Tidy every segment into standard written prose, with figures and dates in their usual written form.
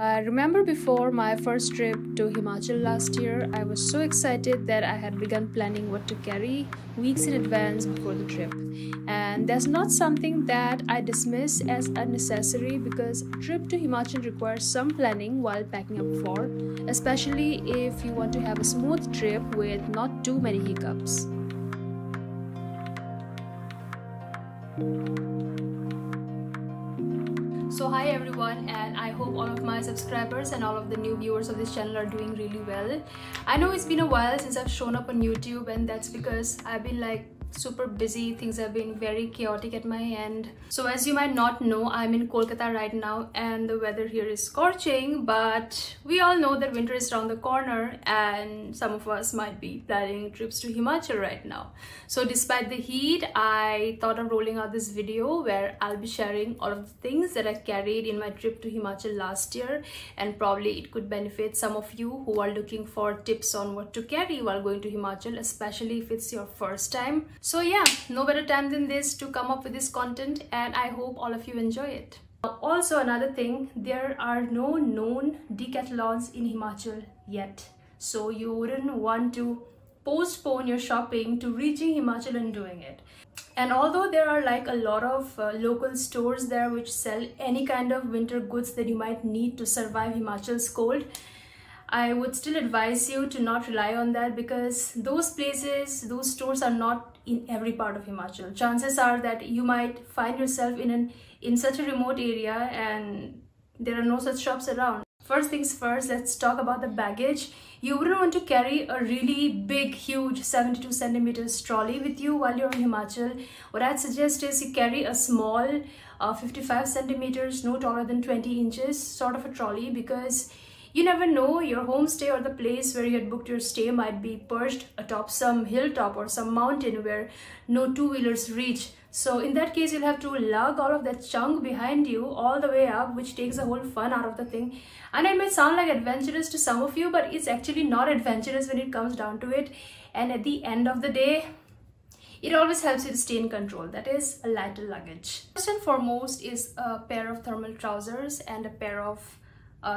I remember before my first trip to Himachal last year, I was so excited that I had begun planning what to carry weeks in advance before the trip. And that's not something that I dismiss as unnecessary, because a trip to Himachal requires some planning while packing up for, especially if you want to have a smooth trip with not too many hiccups. So hi everyone, and I hope all of my subscribers and all of the new viewers of this channel are doing really well. I know it's been a while since I've shown up on YouTube, and that's because I've been super busy. Things have been very chaotic at my end. So as you might not know, I'm in Kolkata right now and the weather here is scorching, but we all know that winter is around the corner and some of us might be planning trips to Himachal right now. So despite the heat, I thought of rolling out this video where I'll be sharing all of the things that I carried in my trip to Himachal last year, and probably it could benefit some of you who are looking for tips on what to carry while going to Himachal, especially if it's your first time. So yeah, no better time than this to come up with this content, and I hope all of you enjoy it. Also, another thing, there are no known decathlons in Himachal yet, so you wouldn't want to postpone your shopping to reaching Himachal and doing it. And although there are a lot of local stores there which sell any kind of winter goods that you might need to survive Himachal's cold, I would still advise you to not rely on that, because those stores are not in every part of Himachal. Chances are that you might find yourself in such a remote area and there are no such shops around. First things first, let's talk about the baggage. You wouldn't want to carry a really big, huge 72 centimeters trolley with you while you're in Himachal. What I'd suggest is you carry a small 55 centimeters, no taller than 20 inches sort of a trolley, because you never know, your homestay or the place where you had booked your stay might be perched atop some hilltop or some mountain where no two-wheelers reach. So in that case, you'll have to lug all of that chunk behind you all the way up, which takes the whole fun out of the thing. And it may sound like adventurous to some of you, but it's actually not adventurous when it comes down to it. And at the end of the day, it always helps you to stay in control. That is a lighter luggage. First and foremost is a pair of thermal trousers and a pair of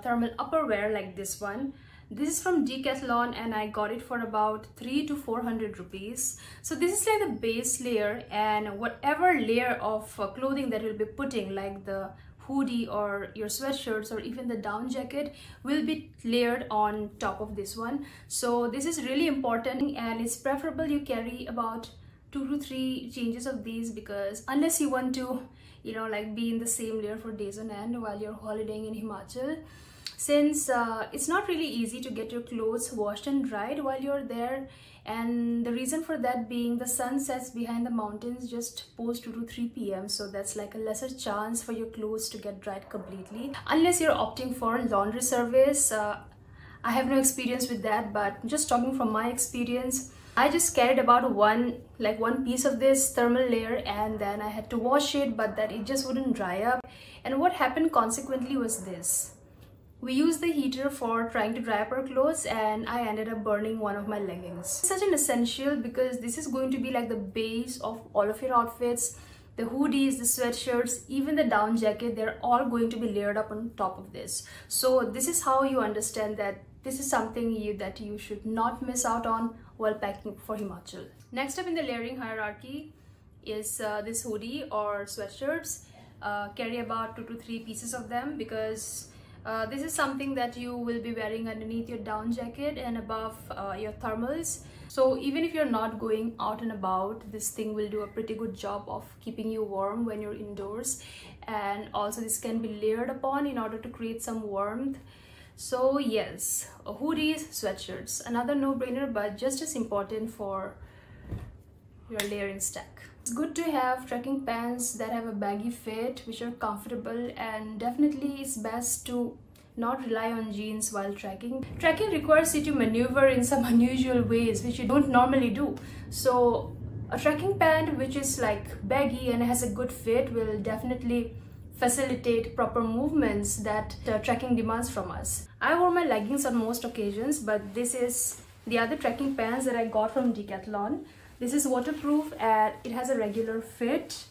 thermal upperwear like this one. This is from Decathlon and I got it for about 300 to 400 rupees. So this is like the base layer, and whatever layer of clothing that you'll be putting, like the hoodie or your sweatshirts or even the down jacket, will be layered on top of this one. So this is really important, and it's preferable you carry about 2 to 3 changes of these, because unless you want to be in the same layer for days on end while you're holidaying in Himachal, since it's not really easy to get your clothes washed and dried while you're there. And the reason for that being, the sun sets behind the mountains just post 2 to 3 p.m. so that's like a lesser chance for your clothes to get dried completely, unless you're opting for laundry service. I have no experience with that, but just talking from my experience, I just carried about one piece of this thermal layer, and then I had to wash it, but that it just wouldn't dry up. And what happened consequently was this: we used the heater for trying to dry up our clothes, and I ended up burning one of my leggings. It's such an essential, because this is going to be like the base of all of your outfits. The hoodies, the sweatshirts, even the down jacket, they're all going to be layered up on top of this. So this is how you understand that this is something that you should not miss out on while packing for Himachal. Next up in the layering hierarchy is this hoodie or sweatshirts. Carry about 2 to 3 pieces of them, because this is something that you will be wearing underneath your down jacket and above your thermals. So even if you're not going out and about, this thing will do a pretty good job of keeping you warm when you're indoors. And also this can be layered upon in order to create some warmth. So yes, hoodies, sweatshirts, another no-brainer, but just as important for your layering stack. It's good to have trekking pants that have a baggy fit, which are comfortable, and definitely it's best to not rely on jeans while trekking. Trekking requires you to maneuver in some unusual ways which you don't normally do. So a trekking pant which is baggy and has a good fit will definitely facilitate proper movements that trekking demands from us. I wore my leggings on most occasions, but this is the other trekking pants that I got from Decathlon. This is waterproof and it has a regular fit.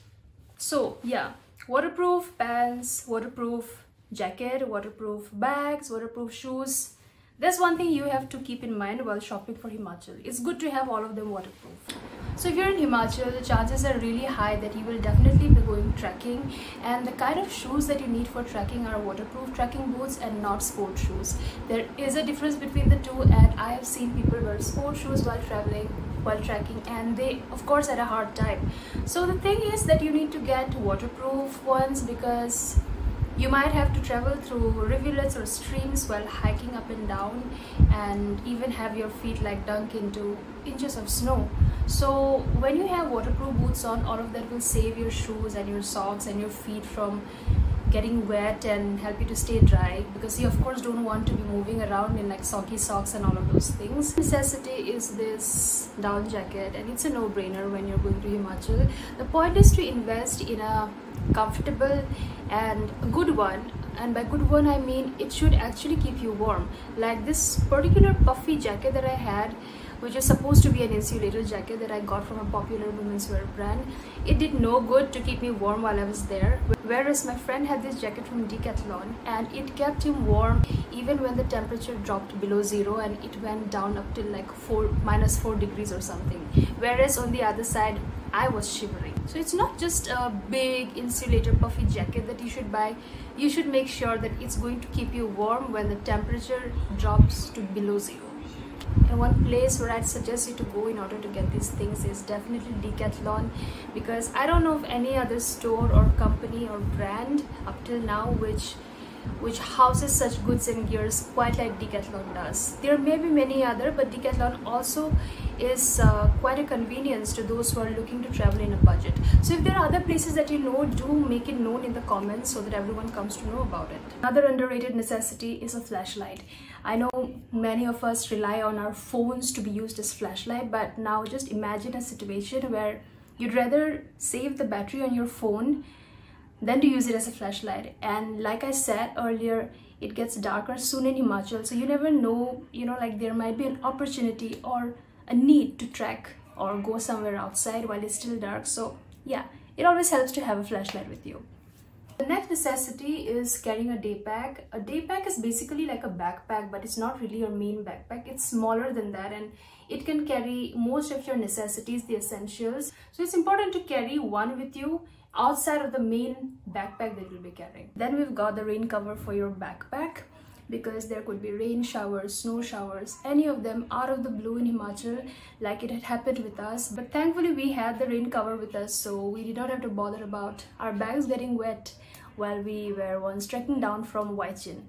So yeah, waterproof pants, waterproof jacket, waterproof bags, waterproof shoes. There's one thing you have to keep in mind while shopping for Himachal. It's good to have all of them waterproof. So if you're in Himachal, the chances are really high that you will definitely be going trekking, and the kind of shoes that you need for trekking are waterproof trekking boots and not sport shoes. There is a difference between the two, and I have seen people wear sport shoes while traveling, while trekking, and they of course had a hard time. So the thing is that you need to get waterproof ones, because you might have to travel through rivulets or streams while hiking up and down, and even have your feet like dunk into inches of snow. So when you have waterproof boots on, all of that will save your shoes and your socks and your feet from getting wet and help you to stay dry, because you of course don't want to be moving around in like soggy socks and all of those things. Necessity is this down jacket, and it's a no-brainer when you're going to Himachal. The point is to invest in a comfortable and good one, and by good one I mean it should actually keep you warm. Like this particular puffy jacket that I had, which is supposed to be an insulator jacket that I got from a popular women's wear brand, it did no good to keep me warm while I was there. Whereas my friend had this jacket from Decathlon, and it kept him warm even when the temperature dropped below zero, and it went down up till like -4 degrees or something. Whereas on the other side, I was shivering. So it's not just a big insulator puffy jacket that you should buy. You should make sure that it's going to keep you warm when the temperature drops to below zero. And one place where I'd suggest you to go in order to get these things is definitely Decathlon, because I don't know of any other store or company or brand up till now which houses such goods and gears quite like Decathlon does. There may be many other, but Decathlon also is quite a convenience to those who are looking to travel in a budget. So if there are other places that you know, do make it known in the comments so that everyone comes to know about it. Another underrated necessity is a flashlight. I know many of us rely on our phones to be used as flashlight, but now just imagine a situation where you'd rather save the battery on your phone than to use it as a flashlight. And like I said earlier, it gets darker soon in Himachal, so you never know, like there might be an opportunity or a need to trek or go somewhere outside while it's still dark. So yeah, it always helps to have a flashlight with you. The next necessity is carrying a day pack. A day pack is basically like a backpack, but it's not really your main backpack. It's smaller than that, and it can carry most of your necessities, the essentials. So it's important to carry one with you outside of the main backpack that you'll be carrying. Then we've got the rain cover for your backpack, because there could be rain showers, snow showers, any of them out of the blue in Himachal, like it had happened with us. But thankfully we had the rain cover with us, so we did not have to bother about our bags getting wet while we were once trekking down from Waichin.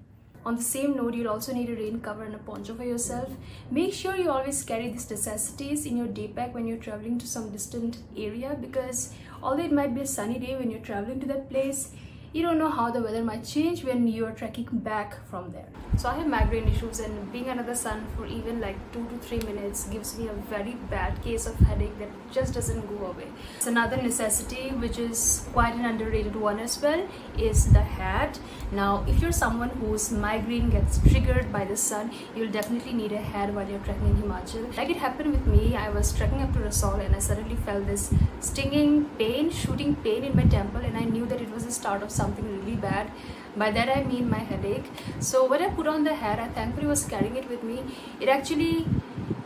On the same note, you'll also need a rain cover and a poncho for yourself. Make sure you always carry these necessities in your day pack when you're traveling to some distant area, because although it might be a sunny day when you're traveling to that place, you don't know how the weather might change when you're trekking back from there. So I have migraine issues, and being under the sun for even like 2 to 3 minutes gives me a very bad case of headache that just doesn't go away. It's another necessity, which is quite an underrated one as well, is the hat. Now if you're someone whose migraine gets triggered by the sun, you'll definitely need a hat while you're trekking in Himachal. Like it happened with me, I was trekking up to Rasol and I suddenly felt this stinging pain, shooting pain in my temple, and I knew that it was the start of something really bad. By that I mean my headache. So when I put on the hat, I thankfully was carrying it with me. It actually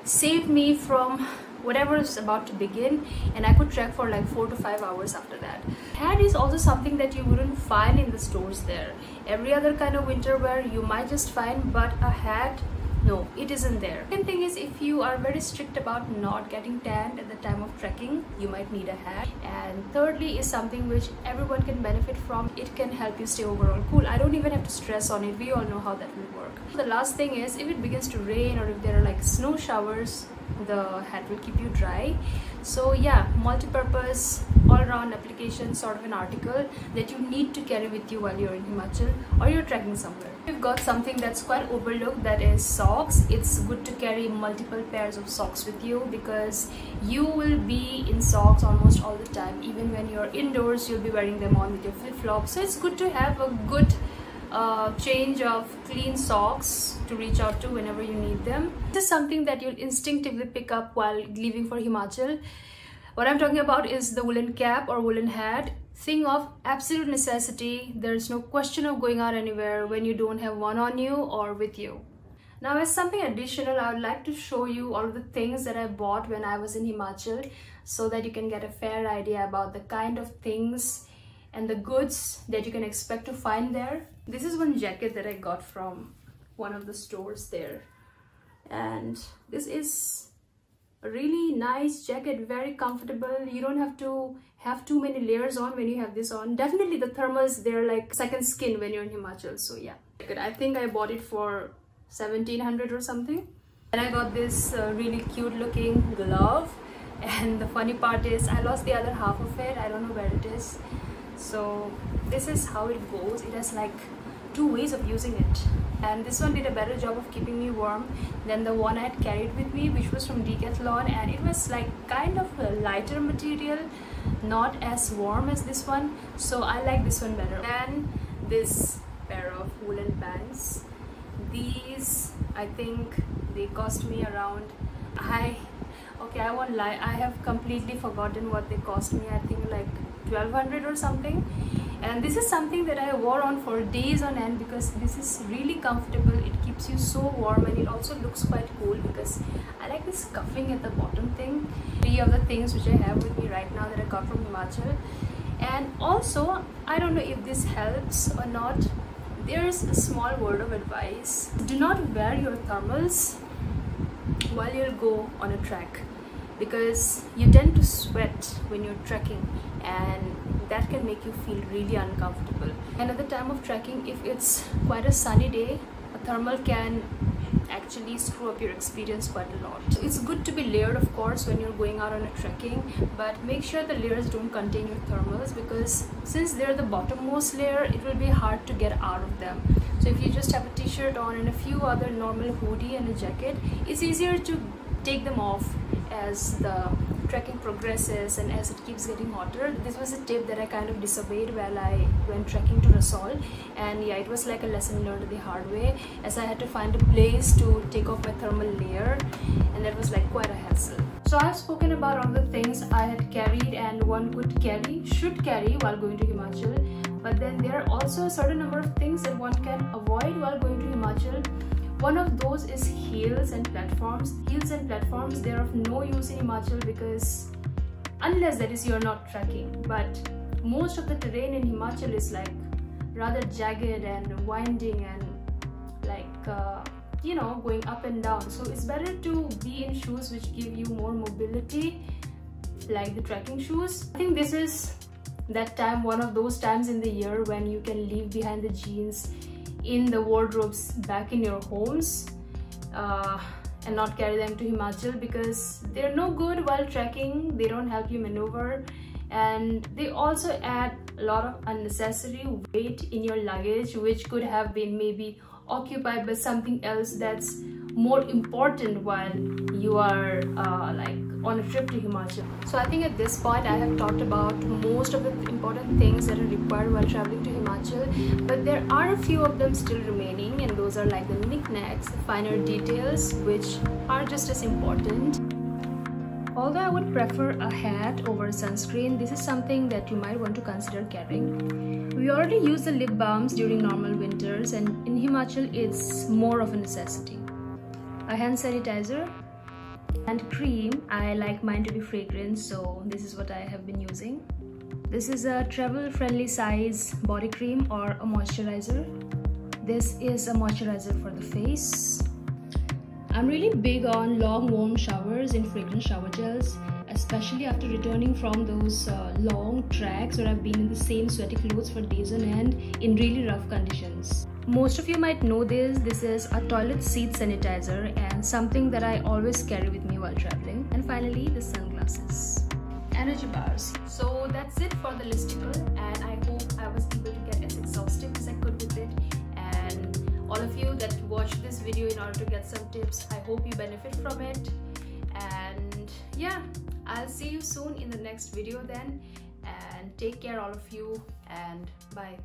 saved me from whatever is about to begin, and I could trek for like 4 to 5 hours after that. Hat is also something that you wouldn't find in the stores there. Every other kind of winter wear you might just find, but a hat, no, it isn't there. Second thing is, if you are very strict about not getting tanned at the time of trekking, you might need a hat. And thirdly is something which everyone can benefit from. It can help you stay overall cool. I don't even have to stress on it. We all know how that will work. The last thing is, if it begins to rain or if there are like snow showers, the hat will keep you dry. So yeah, multi-purpose, all-around application sort of an article that you need to carry with you while you're in Himachal or you're trekking somewhere. We've got something that's quite overlooked, that is socks. It's good to carry multiple pairs of socks with you, because you will be in socks almost all the time. Even when you're indoors, you'll be wearing them on with your flip-flops. So it's good to have a good change of clean socks to reach out to whenever you need them. This is something that you'll instinctively pick up while leaving for Himachal. What I'm talking about is the woolen cap or woolen hat. thing of absolute necessity. There's no question of going out anywhere when you don't have one on you or with you. Now, as something additional, I would like to show you all of the things that I bought when I was in Himachal, so that you can get a fair idea about the kind of things and the goods that you can expect to find there. This is one jacket that I got from one of the stores there, and this is a really nice jacket, very comfortable. You don't have to have too many layers on when you have this on. Definitely the thermals, they're like second skin when you're in Himachal. So yeah, I think I bought it for 1700 or something. And I got this really cute looking glove, and the funny part is I lost the other half of it. I don't know where it is. So this is how it goes. It has like two ways of using it, and this one did a better job of keeping me warm than the one I had carried with me, which was from Decathlon, and it was like kind of a lighter material, not as warm as this one, so I like this one better. And this pair of woolen pants, these, I think they cost me around, I won't lie, I have completely forgotten what they cost me. I think like 1200 or something. And this is something that I wore on for days on end because this is really comfortable. It keeps you so warm, and it also looks quite cool because I like this cuffing at the bottom thing. 3 of the things which I have with me right now that I got from Himachal. And also, I don't know if this helps or not, there's a small word of advice. Do not wear your thermals while you'll go on a trek, because you tend to sweat when you're trekking, and that can make you feel really uncomfortable. And at the time of trekking, if it's quite a sunny day, a thermal can actually screw up your experience quite a lot. So it's good to be layered, of course, when you're going out on a trekking, but make sure the layers don't contain your thermals, because since they're the bottommost layer, it will be hard to get out of them. So if you just have a t-shirt on and a few other normal hoodie and a jacket, it's easier to take them off as the trekking progresses and as it keeps getting hotter. This was a tip that I kind of disobeyed while I went trekking to Rasol, and yeah, it was like a lesson learned the hard way, as I had to find a place to take off my thermal layer, and that was like quite a hassle. So I've spoken about all the things I had carried and one should carry while going to Himachal, but then there are also a certain number of things that one can avoid while going to Himachal. One of those is heels and platforms. Heels and platforms, they're of no use in Himachal because, unless that is you're not trekking, but most of the terrain in Himachal is like rather jagged and winding and like you know, going up and down. So it's better to be in shoes which give you more mobility, like the trekking shoes. I think this is that time, one of those times in the year when you can leave behind the jeans in the wardrobes back in your homes and not carry them to Himachal, because they're no good while trekking. They don't help you maneuver, and they also add a lot of unnecessary weight in your luggage, which could have been maybe occupied by something else that's more important while you are like on a trip to Himachal. So I think at this point I have talked about most of the important things that are required while traveling to Himachal, but there are a few of them still remaining, and those are like the knickknacks, the finer details, which are just as important. Although I would prefer a hat over sunscreen, this is something that you might want to consider carrying. We already use the lip balms during normal winters, and in Himachal it's more of a necessity. A hand sanitizer and cream. I like mine to be fragrant, so this is what I have been using. This is a travel friendly size body cream or a moisturizer. This is a moisturizer for the face. I'm really big on long warm showers in fragrant shower gels, especially after returning from those long treks where I've been in the same sweaty clothes for days on end in really rough conditions. Most of you might know this. This is a toilet seat sanitizer and something that I always carry with me while traveling. And finally, the sunglasses. Energy bars. So that's it for the listicle, and I hope I was able to get as exhaustive as I could with it. And all of you that watched this video in order to get some tips, I hope you benefit from it. And yeah, I'll see you soon in the next video then, and take care all of you, and bye.